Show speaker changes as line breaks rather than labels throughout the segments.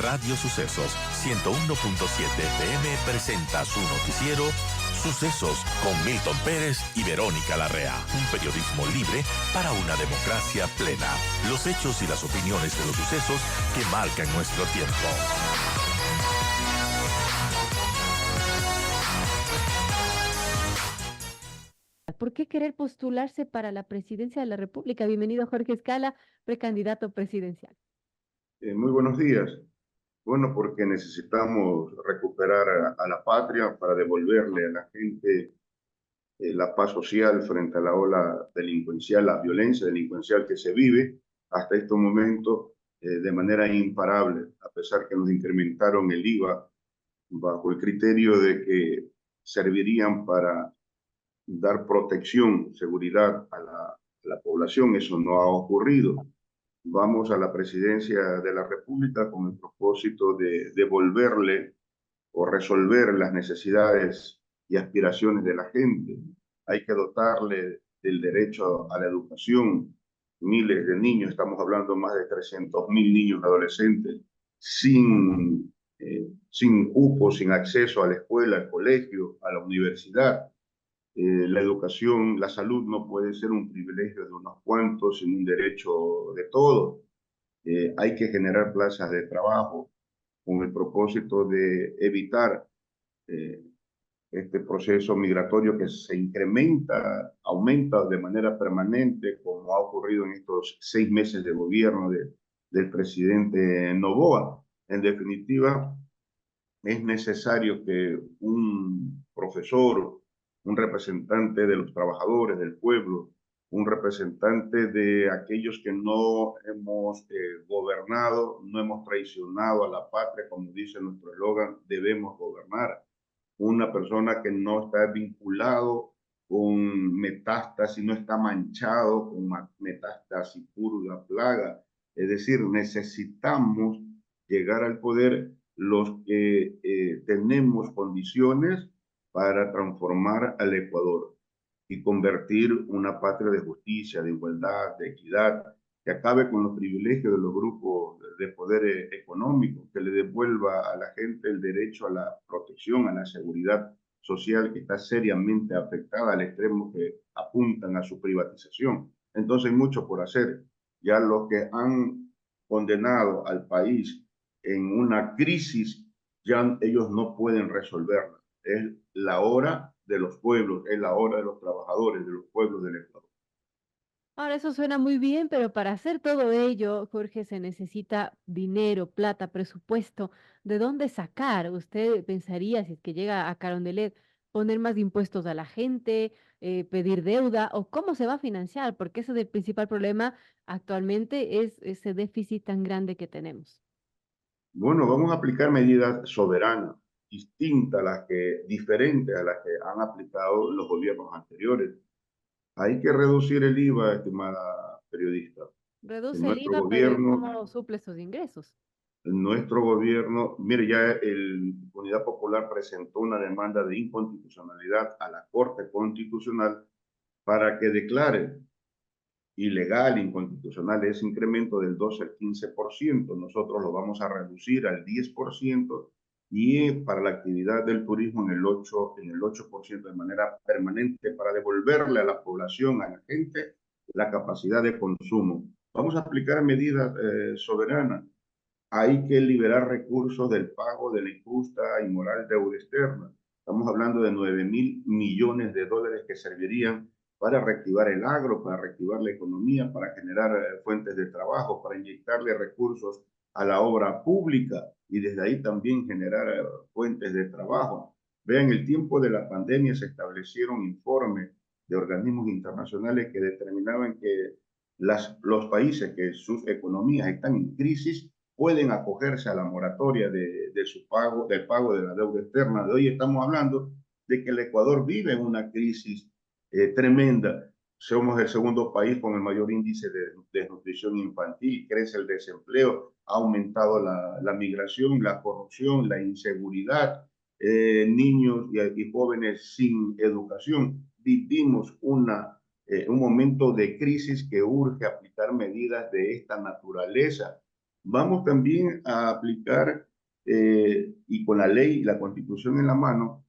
Radio Sucesos 101.7 FM presenta su noticiero Sucesos con Milton Pérez y Verónica Larrea. Un periodismo libre para una democracia plena. Los hechos y las opiniones de los sucesos que marcan nuestro tiempo.
¿Por qué querer postularse para la presidencia de la República? Bienvenido Jorge Escala, precandidato presidencial.
Muy buenos días. Bueno, porque necesitamos recuperar a la patria para devolverle a la gente la paz social frente a la ola delincuencial, la violencia delincuencial que se vive hasta este momento de manera imparable, a pesar que nos incrementaron el IVA bajo el criterio de que servirían para dar protección, seguridad a la población. Eso no ha ocurrido. Vamos a la presidencia de la República con el propósito de devolverle o resolver las necesidades y aspiraciones de la gente. Hay que dotarle del derecho a la educación. Miles de niños, estamos hablando más de 300.000 niños adolescentes, sin cupo, sin acceso a la escuela, al colegio, a la universidad. La educación, la salud no puede ser un privilegio de unos cuantos, sino un derecho de todos. Hay que generar plazas de trabajo con el propósito de evitar este proceso migratorio que se aumenta de manera permanente, como ha ocurrido en estos 6 meses de gobierno del presidente Noboa. En definitiva, es necesario que un profesor, un representante de los trabajadores, del pueblo, un representante de aquellos que no hemos gobernado, no hemos traicionado a la patria, como dice nuestro eslogan, debemos gobernar. Una persona que no está vinculado con metástasis, no está manchado con metástasis, purga, plaga. Es decir, necesitamos llegar al poder los que tenemos condiciones para transformar al Ecuador y convertir una patria de justicia, de igualdad, de equidad, que acabe con los privilegios de los grupos de poder económico, que le devuelva a la gente el derecho a la protección, a la seguridad social, que está seriamente afectada al extremo que apuntan a su privatización. Entonces hay mucho por hacer. Ya los que han condenado al país en una crisis, ya ellos no pueden resolverla. Es la hora de los pueblos, es la hora de los trabajadores, de los pueblos del Ecuador.
Ahora, eso suena muy bien, pero para hacer todo ello, Jorge, se necesita dinero, plata, presupuesto. ¿De dónde sacar? ¿Usted pensaría, si es que llega a Carondelet, poner más impuestos a la gente, pedir deuda, o cómo se va a financiar? Porque ese es el principal problema actualmente, es ese déficit tan grande que tenemos.
Bueno, vamos a aplicar medidas soberanas, diferentes a las que han aplicado los gobiernos anteriores. Hay que reducir el IVA, estimada periodista. En
Reduce el
nuestro
IVA, pero ¿y
gobierno,
cómo suple esos ingresos?
mire, ya Unidad Popular presentó una demanda de inconstitucionalidad a la Corte Constitucional para que declare ilegal, inconstitucional ese incremento del 12 al 15%. Nosotros lo vamos a reducir al 10% y para la actividad del turismo en el 8% de manera permanente para devolverle a la población, a la gente, la capacidad de consumo. Vamos a aplicar medidas soberanas. Hay que liberar recursos del pago de la injusta y moral deuda externa. Estamos hablando de 9.000 millones de dólares que servirían para reactivar el agro, para reactivar la economía, para generar fuentes de trabajo, para inyectarle recursos a la obra pública y desde ahí también generar fuentes de trabajo. Vean, el tiempo de la pandemia se establecieron informes de organismos internacionales que determinaban que los países que sus economías están en crisis pueden acogerse a la moratoria del pago de la deuda externa. De hoy estamos hablando de que el Ecuador vive en una crisis tremenda. Somos el segundo país con el mayor índice de desnutrición infantil, crece el desempleo, ha aumentado la migración, la corrupción, la inseguridad, niños y jóvenes sin educación. Vivimos un momento de crisis que urge aplicar medidas de esta naturaleza. Vamos también a aplicar, y con la ley y la constitución en la mano,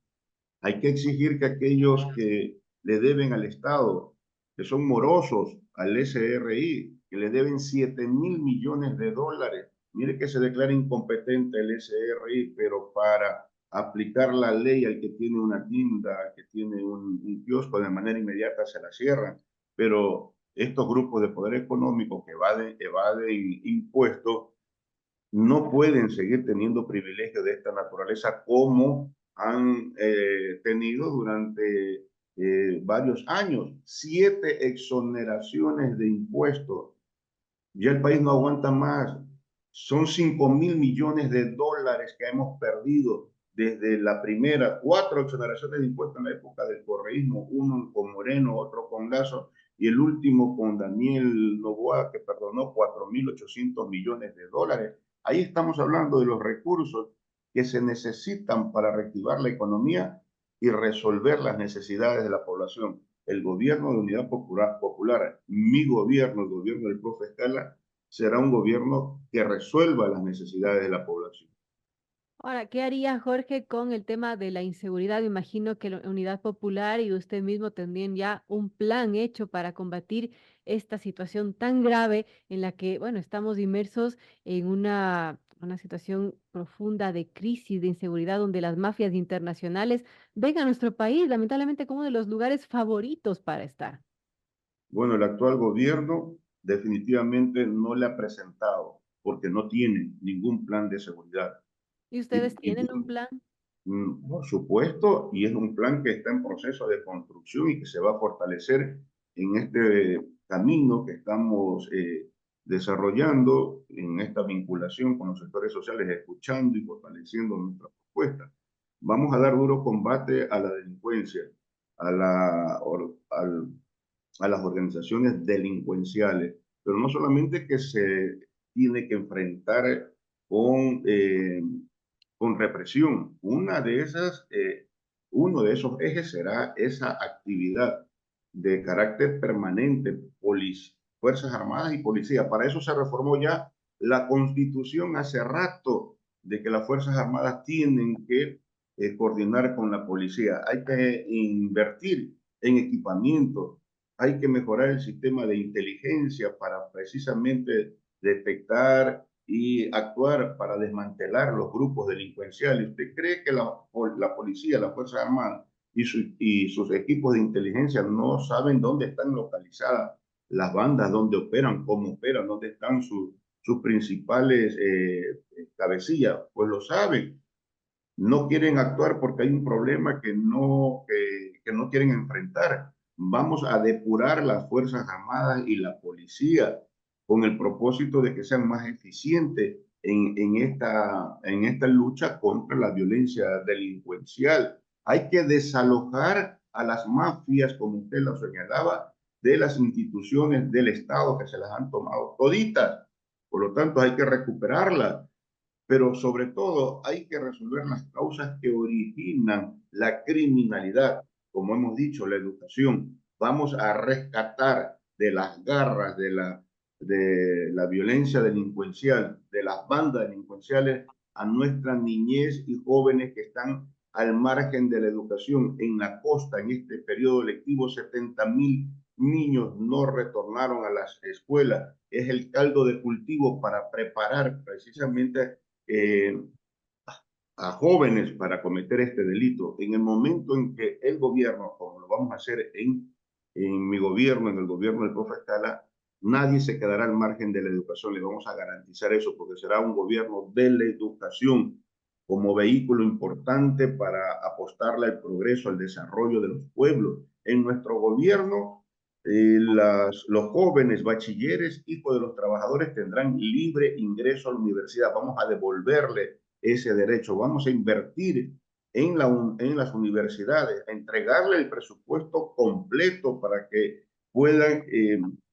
hay que exigir que aquellos que le deben al Estado, que son morosos al SRI, que le deben 7.000 millones de dólares, mire que se declara incompetente el SRI, pero para aplicar la ley al que tiene una tienda, al que tiene un kiosco, de manera inmediata se la cierran. Pero estos grupos de poder económico que evaden impuestos no pueden seguir teniendo privilegios de esta naturaleza como han tenido durante varios años. 7 exoneraciones de impuestos. Ya el país no aguanta más. Son 5.000 millones de dólares que hemos perdido desde la primera, 4 exoneraciones de impuestos en la época del correísmo, uno con Moreno, otro con Lazo, y el último con Daniel Noboa, que perdonó 4.800 millones de dólares. Ahí estamos hablando de los recursos que se necesitan para reactivar la economía y resolver las necesidades de la población. El gobierno de Unidad Popular, mi gobierno, el gobierno del profe Escala, será un gobierno que resuelva las necesidades de la población.
Ahora, ¿qué haría Jorge con el tema de la inseguridad? Me imagino que la Unidad Popular y usted mismo tendrían ya un plan hecho para combatir esta situación tan grave en la que, bueno, estamos inmersos en una situación profunda de crisis, de inseguridad, donde las mafias internacionales ven a nuestro país, lamentablemente, como uno de los lugares favoritos para estar.
Bueno, el actual gobierno definitivamente no le ha presentado porque no tiene ningún plan de seguridad.
¿Y
Y,
ustedes tienen un
y,
plan?
por supuesto, y es un plan que está en proceso de construcción y que se va a fortalecer en este camino que estamos desarrollando, en esta vinculación con los sectores sociales, escuchando y fortaleciendo nuestras propuestas. Vamos a dar duro combate a la delincuencia, a, la, al, a las organizaciones delincuenciales, pero no solamente que se tiene que enfrentar con, eh, con represión. Uno de esos ejes será esa actividad de carácter permanente, Fuerzas Armadas y Policía. Para eso se reformó ya la Constitución hace rato, de que las Fuerzas Armadas tienen que coordinar con la policía. Hay que invertir en equipamiento, hay que mejorar el sistema de inteligencia para precisamente detectar y actuar para desmantelar los grupos delincuenciales. ¿Usted cree que la policía, las Fuerzas Armadas y sus equipos de inteligencia no saben dónde están localizadas las bandas, dónde operan, cómo operan, dónde están sus principales cabecillas? Pues lo saben. No quieren actuar porque hay un problema que no quieren enfrentar. Vamos a depurar las Fuerzas Armadas y la policía con el propósito de que sean más eficientes en esta lucha contra la violencia delincuencial. Hay que desalojar a las mafias, como usted lo señalaba, de las instituciones del Estado que se las han tomado toditas. Por lo tanto, hay que recuperarlas, pero sobre todo hay que resolver las causas que originan la criminalidad. Como hemos dicho, la educación. Vamos a rescatar de las garras de la violencia delincuencial, de las bandas delincuenciales, a nuestras niñez y jóvenes que están al margen de la educación. En la costa, en este periodo lectivo, 70.000 niños no retornaron a las escuelas. Es el caldo de cultivo para preparar precisamente eh, a jóvenes para cometer este delito. En el momento en que el gobierno, como lo vamos a hacer en mi gobierno, en el gobierno del profe Escala, nadie se quedará al margen de la educación. Le vamos a garantizar eso porque será un gobierno de la educación como vehículo importante para apostarle al progreso, al desarrollo de los pueblos. En nuestro gobierno, los jóvenes bachilleres, hijos de los trabajadores, tendrán libre ingreso a la universidad. Vamos a devolverle ese derecho, vamos a invertir en las universidades, a entregarle el presupuesto completo para que puedan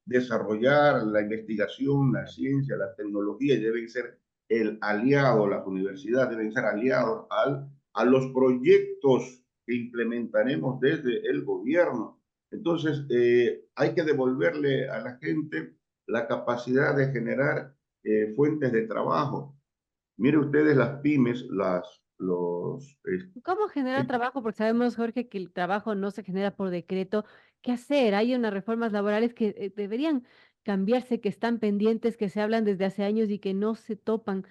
desarrollar la investigación, la ciencia, la tecnología, y deben ser el aliado, las universidades deben ser aliados a los proyectos que implementaremos desde el gobierno. Entonces, hay que devolverle a la gente la capacidad de generar fuentes de trabajo. Mire ustedes las pymes,
¿Cómo generar
es-
trabajo? Porque sabemos, Jorge, que el trabajo no se genera por decreto. ¿Qué hacer? Hay unas reformas laborales que deberían cambiarse, que están pendientes, que se hablan desde hace años y que no se topan.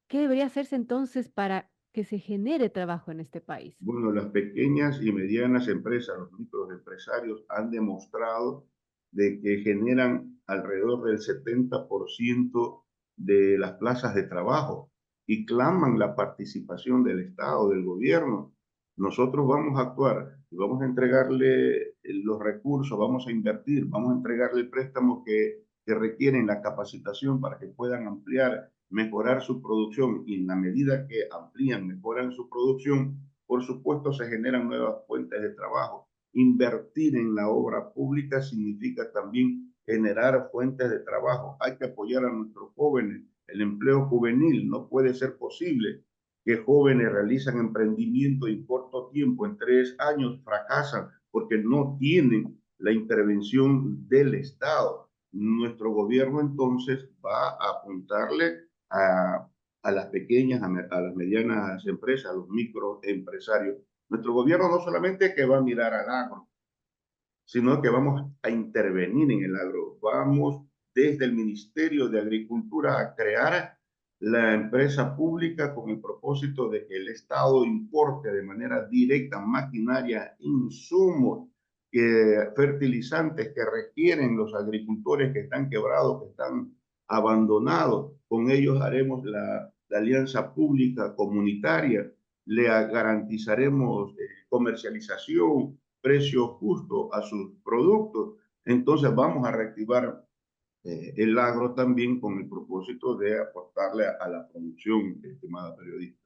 ¿Qué debería hacerse entonces para que se genere trabajo en este país?
bueno, las pequeñas y medianas empresas, los microempresarios han demostrado de que generan alrededor del 70% de las plazas de trabajo y claman la participación del Estado, del gobierno. Nosotros vamos a actuar y vamos a entregarle los recursos, vamos a invertir, vamos a entregarle préstamos que requieren la capacitación para que puedan ampliar, mejorar su producción y en la medida que amplían, mejoran su producción, por supuesto, se generan nuevas fuentes de trabajo. Invertir en la obra pública significa también generar fuentes de trabajo. Hay que apoyar a nuestros jóvenes. El empleo juvenil no puede ser posible que jóvenes realizan emprendimiento en corto tiempo, en 3 años, fracasan porque no tienen la intervención del Estado. Nuestro gobierno entonces va a apuntarle a las pequeñas, a las medianas empresas, a los microempresarios. Nuestro gobierno no solamente que va a mirar al agro, sino que vamos a intervenir en el agro. Vamos desde el Ministerio de Agricultura a crear la empresa pública con el propósito de que el Estado importe de manera directa maquinaria, insumos, fertilizantes que requieren los agricultores que están quebrados, que están abandonados. Con ellos haremos la alianza pública comunitaria, le garantizaremos comercialización, precio justo a sus productos. Entonces vamos a reactivar el agro también con el propósito de aportarle a la producción, estimada periodista.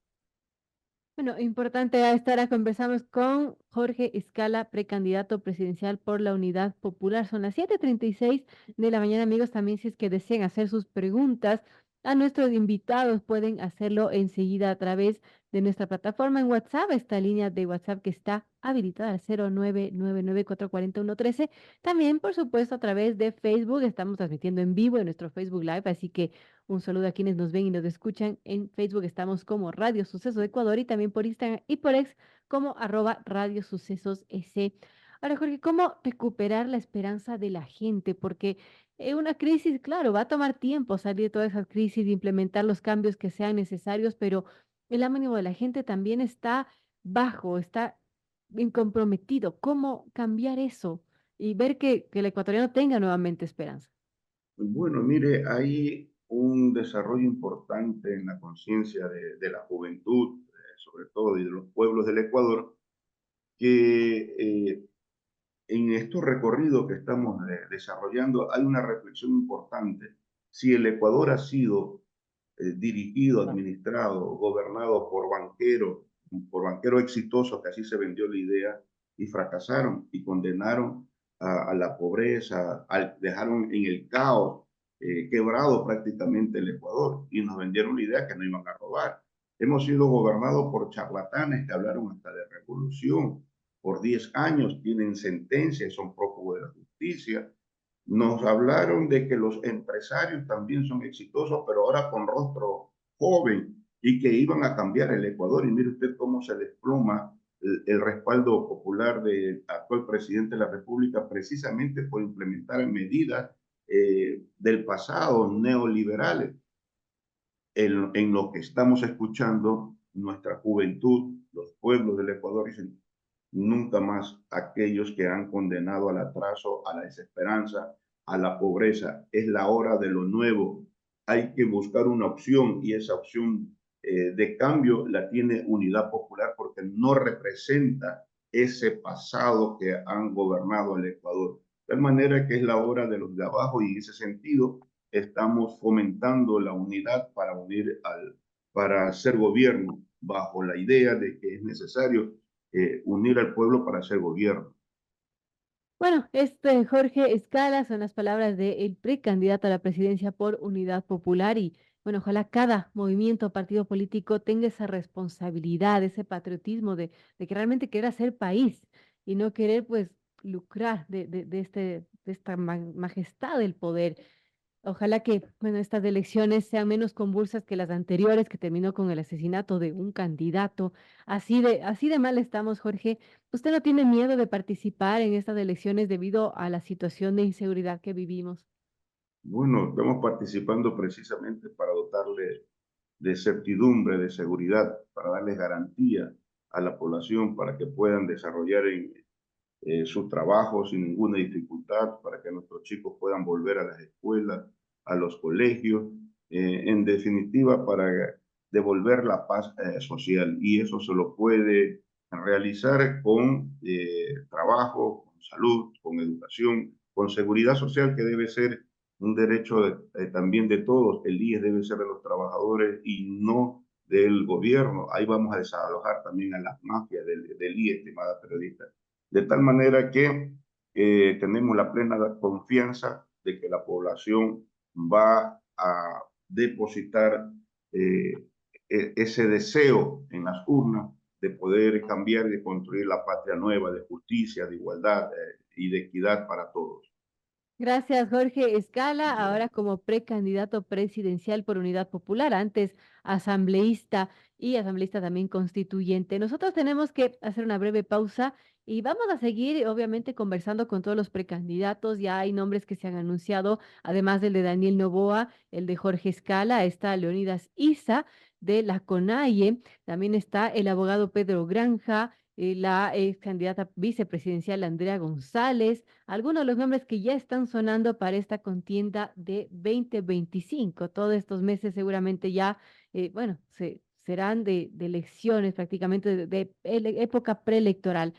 Bueno, importante a esta hora conversamos con Jorge Escala, precandidato presidencial por la Unidad Popular. Son las 7:36 de la mañana, amigos. También si es que desean hacer sus preguntas a nuestros invitados, pueden hacerlo enseguida a través de nuestra plataforma en WhatsApp, esta línea de WhatsApp que está habilitada al 0999-441-13. También, por supuesto, a través de Facebook. Estamos transmitiendo en vivo en nuestro Facebook Live, así que un saludo a quienes nos ven y nos escuchan en Facebook. Estamos como Radio Sucesos Ecuador y también por Instagram y por X como @Radio Sucesos EC. Ahora, Jorge, ¿cómo recuperar la esperanza de la gente? Porque una crisis, claro, va a tomar tiempo salir de todas esas crisis, de implementar los cambios que sean necesarios, pero el ánimo de la gente también está bajo, está incomprometido. ¿Cómo cambiar eso y ver que el ecuatoriano tenga nuevamente esperanza?
Bueno, mire, hay un desarrollo importante en la conciencia de la juventud, sobre todo, y de los pueblos del Ecuador, que en estos recorridos que estamos desarrollando hay una reflexión importante. Si el Ecuador ha sido dirigido, administrado, gobernado por banqueros exitosos, que así se vendió la idea, y fracasaron y condenaron a la pobreza, dejaron en el caos, quebrado prácticamente el Ecuador, y nos vendieron la idea que no iban a robar. Hemos sido gobernados por charlatanes que hablaron hasta de revolución. Por 10 años tienen sentencias, son prófugos de la justicia. Nos hablaron de que los empresarios también son exitosos, pero ahora con rostro joven y que iban a cambiar el Ecuador. Y mire usted cómo se desploma el respaldo popular del actual presidente de la República precisamente por implementar medidas del pasado neoliberales. En lo que estamos escuchando, nuestra juventud, los pueblos del Ecuador dicen, nunca más aquellos que han condenado al atraso, a la desesperanza, a la pobreza. Es la hora de lo nuevo. Hay que buscar una opción y esa opción de cambio la tiene Unidad Popular porque no representa ese pasado que han gobernado el Ecuador. De tal manera que es la hora de los de abajo y en ese sentido estamos fomentando la unidad para para hacer gobierno bajo la idea de que es necesario unir al pueblo para hacer gobierno.
Bueno, este Jorge Escala son las palabras del precandidato a la presidencia por Unidad Popular y bueno, ojalá cada movimiento, partido político tenga esa responsabilidad, ese patriotismo de que realmente querer hacer país y no querer pues lucrar de esta majestad del poder. Ojalá que, bueno, estas elecciones sean menos convulsas que las anteriores, que terminó con el asesinato de un candidato. Así de mal estamos, Jorge. ¿Usted no tiene miedo de participar en estas elecciones debido a la situación de inseguridad que vivimos?
Bueno, estamos participando precisamente para dotarle de certidumbre, de seguridad, para darles garantía a la población para que puedan desarrollar sus trabajos sin ninguna dificultad, para que nuestros chicos puedan volver a las escuelas, a los colegios, en definitiva, para devolver la paz social. Y eso se lo puede realizar con trabajo, con salud, con educación, con seguridad social, que debe ser un derecho también de todos. El IES debe ser de los trabajadores y no del gobierno. Ahí vamos a desalojar también a las mafias del IES, estimada periodista. De tal manera que tenemos la plena confianza de que la población va a depositar eh, ese deseo en las urnas de poder cambiar y de construir la patria nueva de justicia, de igualdad y de equidad para todos.
Gracias, Jorge Escala, ahora como precandidato presidencial por Unidad Popular, antes asambleísta y asambleísta también constituyente. Nosotros tenemos que hacer una breve pausa y vamos a seguir, obviamente, conversando con todos los precandidatos. Ya hay nombres que se han anunciado, además del de Daniel Noboa, el de Jorge Escala, está Leonidas Isa de la CONAIE, también está el abogado Pedro Granja, la ex candidata vicepresidencial Andrea González, algunos de los nombres que ya están sonando para esta contienda de 2025. Todos estos meses seguramente ya, bueno, serán de elecciones prácticamente de época preelectoral.